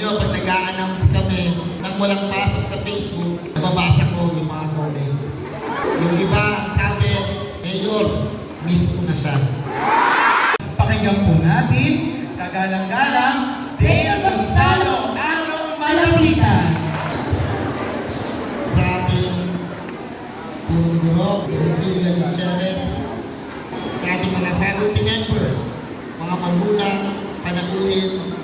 nyo, pag nag-a-announce kami nang walang pasok sa Facebook, nababasa ko yung mga comments. Yung iba, sabi, Mayor, miss ko na siya. Pakinggan po natin, kagalang-galang, Dea Gonzalo, Anong Malapitan. Sa ating punong guro, Dimitria Gutierrez, sa ating mga faculty members, mga magulang, panaguhin,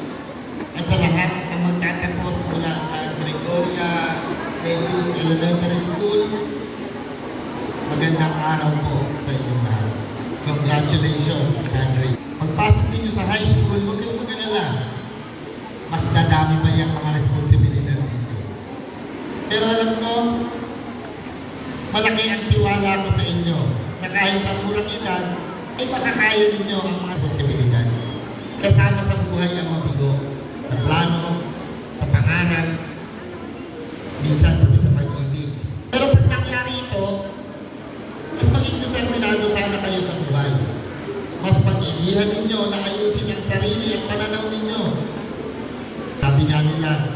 at sa lahat na magtatapos mula sa Gregoria Jesus Elementary School, magandang araw po sa inyong lahat. Congratulations, graduate. Pagpasok ninyo sa high school, huwag kayong mag-alala. Mas dadami pa yung mga responsibilidad ninyo. Pero alam ko, malaki ang tiwala ko sa inyo na kahit sa murang edad, ay makakaya ninyo ang mga responsibilidad. Kasama sa buhay ang mabigo, sa plano, sa pangarap, minsan pati sa pag-ibig. Pero pag nangyari ito, mas maging determinado sana kayo sa buhay. Mas pag-ibihan ninyo na ayusin ang sarili at pananaw ninyo. Sabi nga nila,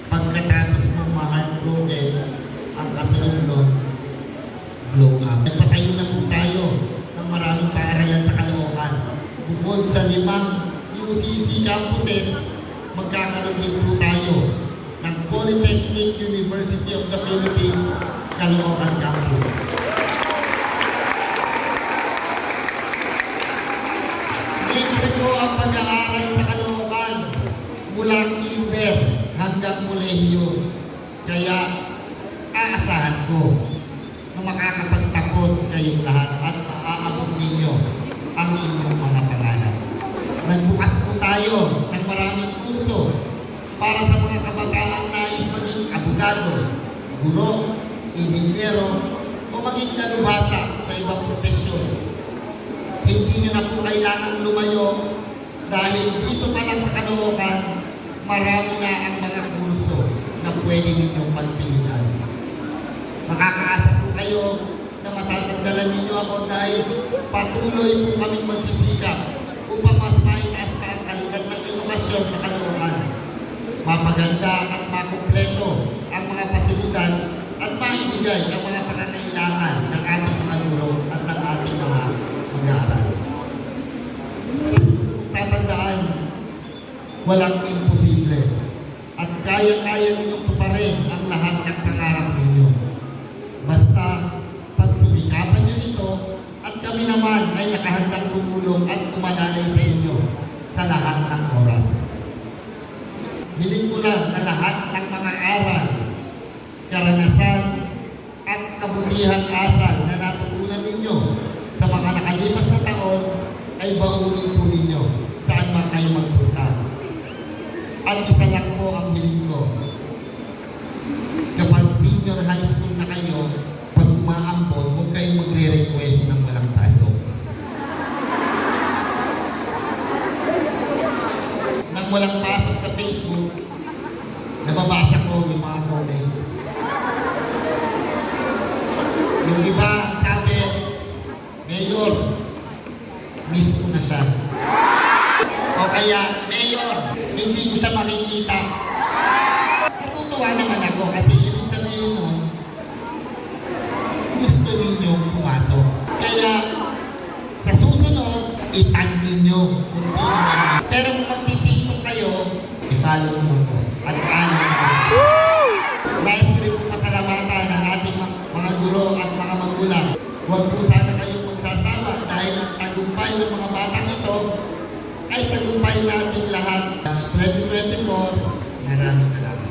pagkatapos mong ma-heartbroken, ang kasunod nun, blow up. Nagpatayo na po tayo ng maraming paaralan sa Caloocan. Bukod sa 5 UCC campuses, magkakaroon din po tayo ng Polytechnic University of the Philippines, Caloocan Campus. Libre po ang pag-aaral sa Caloocan mula kinder hanggang kolehiyo. Kaya aasahan ko na makakapagtapos kayong lahat at maaabot ninyo ang inyong mga pangarap. Nagbukas po tayo ng maraming kurso para sa mga kabataan nais maging abogado, guro, inhinyero, o maging dalubhasa sa ibang profesyon. Hindi nyo na po kailangang lumayo dahil dito pa lang sa Caloocan, marami na ang mga kurso na pwede ninyong pagpilian. Makakaasa po kayo na masasagdalan ninyo ako dahil patuloy po kaming magsisikap upang mas maitaas pa ang kalidad ng edukasyon sa Caloocan. Mapaganda at makumpleto ang mga pasilidad at maibigay ang mga pangangailangan ng ating mga guro at ng ating mga mag-aaral. Tatandaan, walang imposible at kaya-kaya ninyong tuparin ang lahat ng pangarap ninyo. Basta pagsumikapan nyo ito at kami naman ay nakahandang tumulong at kumalalay sa inyo sa lahat ng oras. Hiling ko lang na lahat ng mga aral, karanasan at kabutihan asal na natutunan ninyo sa mga nakalipas na taon ay baunin po ninyo saan man kayo magpunta. At isa lang po ang hiling ko. Kapag senior high school na kayo, pag umaambon, huwag kayong magre-request ng walang pasok. Nang walang pasok sa Facebook, nababasa ko yung mga comments. Yung iba sabi, Mayor, miss ko na siya. O kaya, Mayor, hindi ko siya makikita. Natutuwa naman ako kasi ibig sabihin nun, gusto ninyong pumasok. Kaya, sa susunod, itag ninyo kung sino man. Pero kung magtitiktok kayo, i-follow mo ko. At follow mo ko. Nais ko rin po pasalamatan ng ating mga guro at mga magulang. Huwag po sana kayong magsasawa dahil ang tagumpay ng mga batang ito ay tagumpay natin lahat. 2024, maraming salamat.